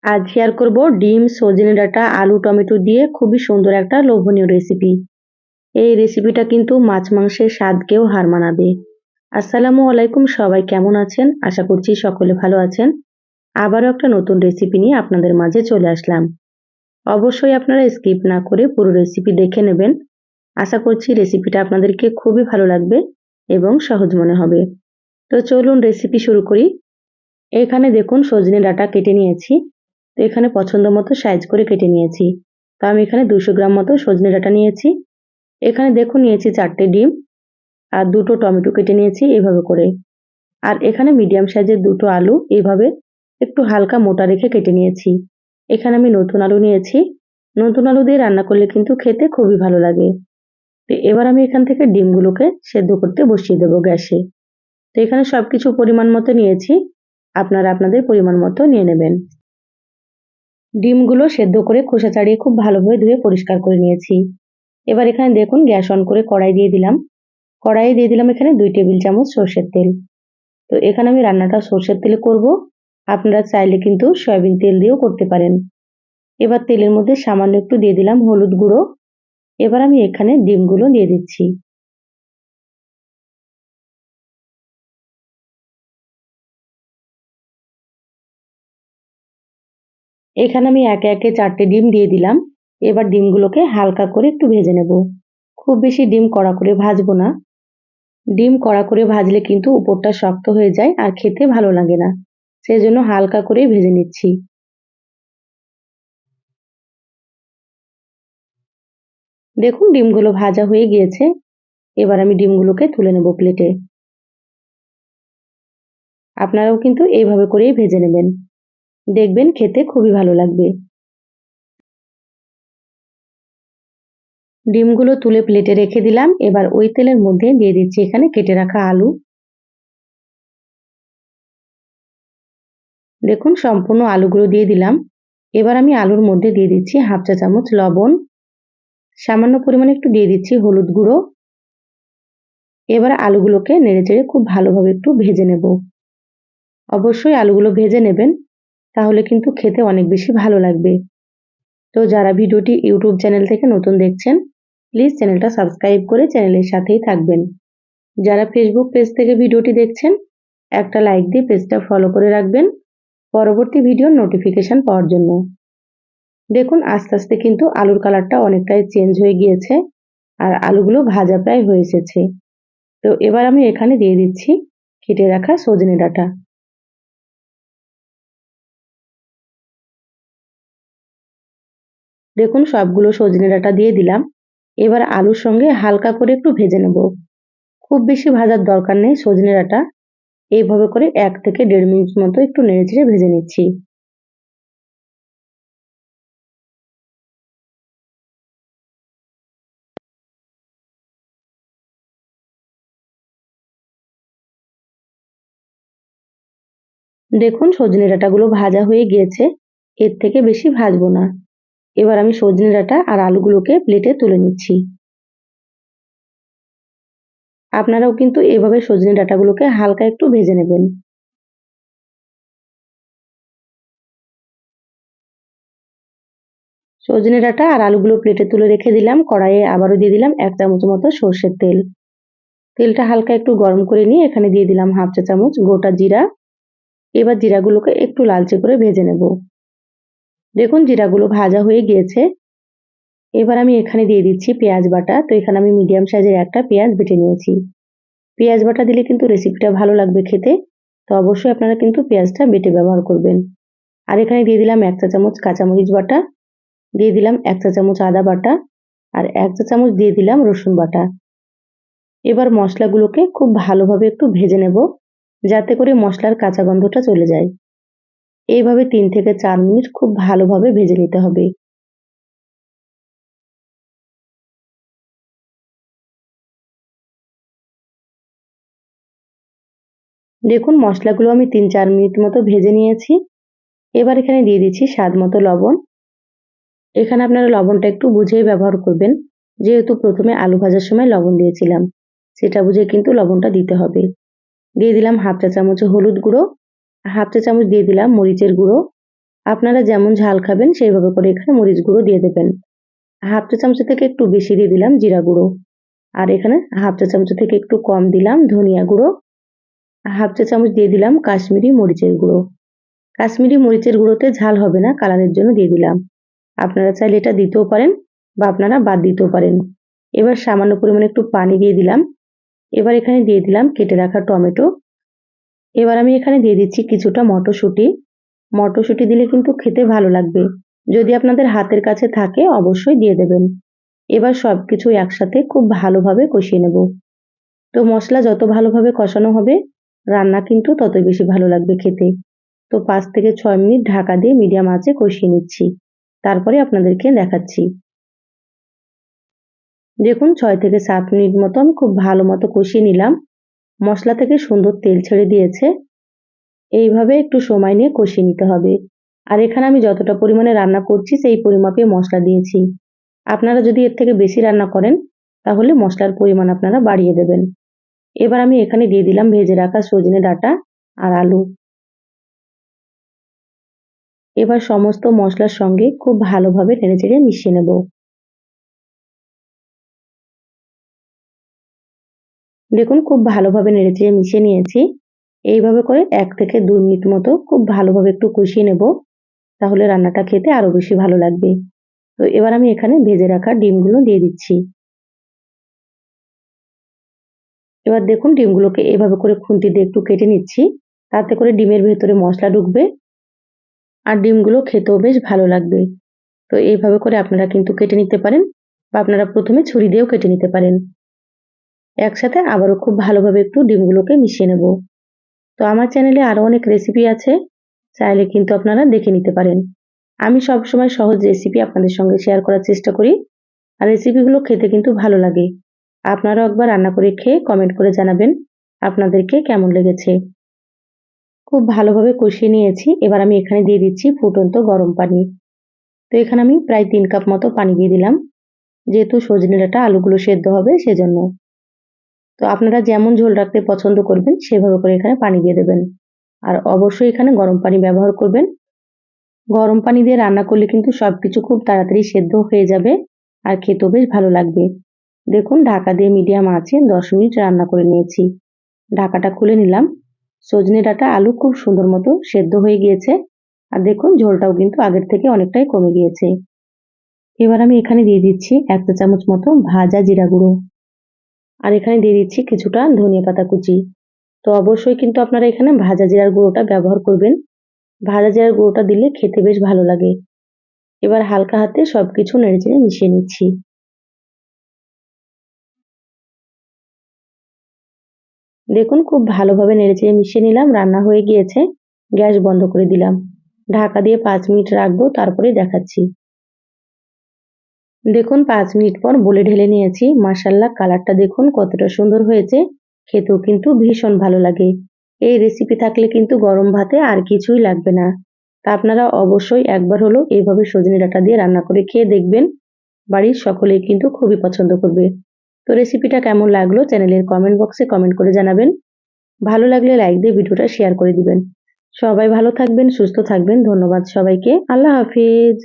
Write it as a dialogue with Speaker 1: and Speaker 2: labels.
Speaker 1: আজ শেয়ার করব ডিম, সজনে ডাঁটা, আলু, টমেটো দিয়ে খুবই সুন্দর একটা লোভনীয় রেসিপি। এই রেসিপিটা কিন্তু মাছ মাংসের স্বাদকেও হার মানাবে। আসসালামু আলাইকুম, সবাই কেমন আছেন? আশা করছি সকলে ভালো আছেন। আবারও একটা নতুন রেসিপি নিয়ে আপনাদের মাঝে চলে আসলাম। অবশ্যই আপনারা স্কিপ না করে পুরো রেসিপি দেখে নেবেন। আশা করছি রেসিপিটা আপনাদেরকে খুবই ভালো লাগবে এবং সহজ মনে হবে। তো চলুন রেসিপি শুরু করি। এখানে দেখুন সজনে ডাঁটা কেটে নিয়েছি। তো এখানে পছন্দ মতো সাইজ করে কেটে নিয়েছি। তো আমি এখানে 200 গ্রাম মতো সজনে ডাঁটা নিয়েছি। এখানে দেখুন নিয়েছি 4টে ডিম আর 2টো টমেটো কেটে নিয়েছি এভাবে করে। আর এখানে মিডিয়াম সাইজের 2টো আলু এইভাবে একটু হালকা মোটা রেখে কেটে নিয়েছি। এখানে আমি নতুন আলু নিয়েছি। নতুন আলু দিয়ে রান্না করলে কিন্তু খেতে খুবই ভালো লাগে। তো এবার আমি এখান থেকে ডিমগুলোকে সেদ্ধ করতে বসিয়ে দেবো গ্যাসে। তো এখানে সবকিছু পরিমাণ মতো নিয়েছি। আপনারা আপনাদের পরিমাণ মতো নিয়ে নেবেন। ডিমগুলো সেদ্ধ করে খোসা ছাড়িয়ে খুব ভালোভাবে ধুয়ে পরিষ্কার করে নিয়েছি। এবার এখানে দেখুন গ্যাস অন করে কড়াই দিয়ে দিলাম। কড়াইয়ে দিয়ে দিলাম এখানে 2 টেবিল চামচ সর্ষের তেল। তো এখানে আমি রান্নাটা সর্ষের তেলে করব। আপনারা চাইলে কিন্তু সয়াবিন তেল দিয়েও করতে পারেন। এবার তেলের মধ্যে সামান্য একটু দিয়ে দিলাম হলুদ গুঁড়ো। এবার আমি এখানে ডিমগুলো দিয়ে দিচ্ছি। এখানে আমি একে একে 4টে ডিম দিয়ে দিলাম। এবার ডিমগুলোকে হালকা করে একটু ভেজে নেব। খুব বেশি ডিম কড়া করে ভাজবো না। ডিম কড়া করে ভাজলে কিন্তু উপরটা শক্ত হয়ে যায় আর খেতে ভালো লাগে না। সেজন্য হালকা করে ভেজে নিচ্ছি। দেখুন ডিমগুলো ভাজা হয়ে গিয়েছে। এবার আমি ডিমগুলোকে তুলে নেব প্লেটে। আপনারাও কিন্তু এইভাবে করেই ভেজে নেবেন। দেখবেন খেতে খুবই ভালো লাগবে। ডিমগুলো তুলে প্লেটে রেখে দিলাম। এবার ওই তেলের মধ্যে দিয়ে দিচ্ছি এখানে কেটে রাখা আলু। দেখুন সম্পূর্ণ আলুগুলো দিয়ে দিলাম। এবার আমি আলুর মধ্যে দিয়ে দিচ্ছি হাফ চা চামচ লবণ, সামান্য পরিমাণে একটু দিয়ে দিচ্ছি হলুদ গুঁড়ো। এবার আলুগুলোকে নেড়েচেড়ে খুব ভালোভাবে একটু ভেজে নেব। অবশ্যই আলুগুলো ভেজে নেবেন, তাহলে কিন্তু খেতে অনেক বেশি ভালো লাগবে। তো যারা ভিডিওটি ইউটিউব চ্যানেল থেকে নতুন দেখছেন, প্লিজ চ্যানেলটা সাবস্ক্রাইব করে চ্যানেলের সাথেই থাকবেন। যারা ফেসবুক পেজ থেকে ভিডিওটি দেখছেন, একটা লাইক দিয়ে পেজটা ফলো করে রাখবেন পরবর্তী ভিডিওর নোটিফিকেশন পাওয়ার জন্য। দেখুন আস্তে আস্তে কিন্তু আলুর কালারটা অনেকটাই চেঞ্জ হয়ে গিয়েছে আর আলুগুলো ভাজা প্রায় হয়ে এসেছে। তো এবার আমি এখানে দিয়ে দিচ্ছি কেটে রাখা সজনে ডাঁটা। দেখুন সবগুলো সজনে ডাঁটা দিয়ে দিলাম। এবার আলুর সঙ্গে হালকা করে একটু ভেজে নেব। খুব বেশি ভাজার দরকার নেই সজনে ডাঁটা। এইভাবে করে 1 থেকে 1.5 মিনিট মতো একটু নেড়েচেড়ে ভেজে নিচ্ছি। দেখুন সজনে ডাঁটাগুলো ভাজা হয়ে গিয়েছে। এর থেকে বেশি ভাজবো না। এবার আমি সজনে ডাঁটা আর আলুগুলোকে প্লেটে তুলে নিচ্ছি। আপনারাও কিন্তু এভাবে সজনে ডাঁটাগুলোকে হালকা একটু ভেজে নেবেন। সজনে ডাঁটা আর আলুগুলো প্লেটে তুলে রেখে দিলাম। কড়াইয়ে আবারও দিয়ে দিলাম 1 চামচ মতো সর্ষের তেল। তেলটা হালকা একটু গরম করে নিয়ে এখানে দিয়ে দিলাম হাফ চা চামচ গোটা জিরা। এবার জিরাগুলোকে একটু লালচে করে ভেজে নেব। দেখুন জিরাগুলো ভাজা হয়ে গিয়েছে। এবার আমি এখানে দিয়ে দিচ্ছি পেঁয়াজ বাটা। তো এখানে আমি মিডিয়াম সাইজের একটা পেঁয়াজ বেটে নিয়েছি। পেঁয়াজ বাটা দিলে কিন্তু রেসিপিটা ভালো লাগবে খেতে। তো অবশ্যই আপনারা কিন্তু পেঁয়াজটা বেটে ব্যবহার করবেন। আর এখানে দিয়ে দিলাম 1 চা চামচ কাঁচামরিচ বাটা, দিয়ে দিলাম 1 চা চামচ আদা বাটা আর 1 চা চামচ দিয়ে দিলাম রসুন বাটা। এবার মশলাগুলোকে খুব ভালোভাবে একটু ভেজে নেব, যাতে করে মশলার কাঁচা গন্ধটা চলে যায়। এইভাবে 3 থেকে 4 মিনিট খুব ভালোভাবে ভেজে নিতে হবে। দেখুন মশলাগুলো আমি 3-4 মিনিট মতো ভেজে নিয়েছি। এবার এখানে দিয়ে দিচ্ছি স্বাদ মতো লবণ। এখানে আপনারা লবণটা একটু বুঝেই ব্যবহার করবেন, যেহেতু প্রথমে আলু ভাজার সময় লবণ দিয়েছিলাম, সেটা বুঝে কিন্তু লবণটা দিতে হবে। দিয়ে দিলাম হাফ চা চামচ হলুদ গুঁড়ো, হাফ চা চামচ দিয়ে দিলাম মরিচের গুঁড়ো, আপনারা যেমন ঝাল খাবেন সেইভাবে করে এখানে মরিচ গুঁড়ো দিয়ে দেবেন। হাফ চা চামচ থেকে একটু বেশি দিয়ে দিলাম জিরা গুঁড়ো, আর এখানে হাফ চা চামচ থেকে একটু কম দিলাম ধনিয়া গুঁড়ো, হাফ চা চামচ দিয়ে দিলাম কাশ্মীরি মরিচের গুঁড়ো। কাশ্মীরি মরিচের গুঁড়োতে ঝাল হবে না, কালারের জন্য দিয়ে দিলাম। আপনারা চাইলে এটা দিতেও পারেন বা আপনারা বাদ দিতেও পারেন। এবার সামান্য পরিমাণে একটু পানি দিয়ে দিলাম। এবার এখানে দিয়ে দিলাম কেটে রাখা টমেটো। এবার আমি এখানে দিয়ে দিচ্ছি কিছুটা মটরশুঁটি। মটরশুঁটি দিলে কিন্তু খেতে ভালো লাগবে। যদি আপনাদের হাতের কাছে থাকে অবশ্যই দিয়ে দেবেন। এবার সবকিছু একসাথে খুব ভালোভাবে কষিয়ে নেব। তো মশলা যত ভালোভাবে কষানো হবে রান্না কিন্তু ততই বেশি ভালো লাগবে খেতে। তো 5 থেকে 6 মিনিট ঢাকা দিয়ে মিডিয়াম আঁচে কষিয়ে নিচ্ছি। তারপরে আপনাদেরকে দেখাচ্ছি। দেখুন 6 থেকে 7 মিনিট মতো আমি খুব ভালো মতো কষিয়ে নিলাম। মশলা থেকে সুন্দর তেল ছেড়ে দিয়েছে। এইভাবে একটু সময় নিয়ে কষিয়ে নিতে হবে। আর এখানে আমি যতটা পরিমাণে রান্না করছি সেই পরিমাপে মশলা দিয়েছি। আপনারা যদি এর থেকে বেশি রান্না করেন তাহলে মশলার পরিমাণ আপনারা বাড়িয়ে দেবেন। এবার আমি এখানে দিয়ে দিলাম ভেজে রাখা সজনে ডাঁটা আর আলু। এবার সমস্ত মশলার সঙ্গে খুব ভালোভাবে নেড়েচেড়ে মিশিয়ে নেব। দেখুন খুব ভালোভাবে নেড়েচেড়ে মিশিয়ে নিয়েছি। এইভাবে করে 1 থেকে 2 মিনিট মতো খুব ভালোভাবে একটু কষিয়ে নেব। তাহলে রান্নাটা খেতে আরো বেশি ভালো লাগবে। তো এবার আমি এখানে ভেজে রাখা ডিমগুলো দিয়ে দিচ্ছি। এবার দেখুন ডিমগুলোকে এভাবে করে খুন্তি দিয়ে একটু কেটে নিচ্ছি। তাতে করে ডিমের ভেতরে মশলা ঢুকবে আর ডিমগুলো খেতেও বেশ ভালো লাগবে। তো এইভাবে করে আপনারা কিন্তু কেটে নিতে পারেন বা আপনারা প্রথমে ছুরি দিয়েও কেটে নিতে পারেন। একসাথে আবারও খুব ভালোভাবে একটু ডিমগুলোকে মিশিয়ে নেব। তো আমার চ্যানেলে আরো অনেক রেসিপি আছে, চাইলে কিন্তু আপনারা দেখে নিতে পারেন। আমি সবসময় সহজ রেসিপি আপনাদের সঙ্গে শেয়ার করার চেষ্টা করি, আর রেসিপিগুলো খেতে কিন্তু ভালো লাগে। আপনারাও একবার রান্না করে খেয়ে কমেন্ট করে জানাবেন আপনাদেরকে কেমন লেগেছে। খুব ভালোভাবে কষিয়ে নিয়েছি। এবার আমি এখানে দিয়ে দিচ্ছি ফুটন্ত গরম পানি। তো এখানে আমি প্রায় 3 কাপ মতো পানি দিয়ে দিলাম, যেহেতু সজনে ডাঁটা আলুগুলো সেদ্ধ হবে সেজন্য। তো আপনারা যেমন ঝোল রাখতে পছন্দ করবেন সেভাবে করে এখানে পানি দিয়ে দেবেন। আর অবশ্যই এখানে গরম পানি ব্যবহার করবেন। গরম পানি দিয়ে রান্না করলে কিন্তু সবকিছু খুব তাড়াতাড়ি সেদ্ধ হয়ে যাবে আর খেতেও বেশ ভালো লাগবে। দেখুন ঢাকা দিয়ে মিডিয়াম আঁচে 10 মিনিট রান্না করে নিয়েছি। ঢাকাটা খুলে নিলাম। সজনে ডাঁটা আলু খুব সুন্দর মতো সেদ্ধ হয়ে গিয়েছে। আর দেখুন ঝোলটাও কিন্তু আগের থেকে অনেকটাই কমে গিয়েছে। এবার আমি এখানে দিয়ে দিচ্ছি 1 চা চামচ মতো ভাজা জিরা গুঁড়ো। আর এখানে দিয়ে দিচ্ছি কিছুটা ধনিয়া পাতা কুচি। তো অবশ্যই কিন্তু আপনারা এখানে ভাজা জিরার গুঁড়োটা ব্যবহার করবেন। ভাজা জিরার গুঁড়োটা দিলে খেতে বেশ ভালো লাগে। এবার হালকা হাতে সবকিছু নেড়েচেড়ে মিশিয়ে নিচ্ছি। দেখুন খুব ভালোভাবে নেড়েচেড়ে মিশিয়ে নিলাম। রান্না হয়ে গিয়েছে। গ্যাস বন্ধ করে দিলাম। ঢাকা দিয়ে 5 মিনিট রাখবো, তারপরে দেখাচ্ছি। দেখুন 5 মিনিট পর বলে ঢেলে নিয়েছি। মাশাআল্লাহ কালারটা দেখুন কতটা সুন্দর হয়েছে। খেতেও কিন্তু ভীষণ ভালো লাগে। এই রেসিপি থাকলে কিন্তু গরম ভাতে আর কিছুই লাগবে না। তা আপনারা অবশ্যই একবার হলেও এইভাবে সজনে ডাঁটা দিয়ে রান্না করে খেয়ে দেখবেন। বাড়ির সকলেই কিন্তু খুবই পছন্দ করবে। তো রেসিপিটা কেমন লাগলো চ্যানেলের কমেন্ট বক্সে কমেন্ট করে জানাবেন। ভালো লাগলে লাইক দিয়ে ভিডিওটা শেয়ার করে দিবেন। সবাই ভালো থাকবেন, সুস্থ থাকবেন। ধন্যবাদ সবাইকে। আল্লাহ হাফিজ।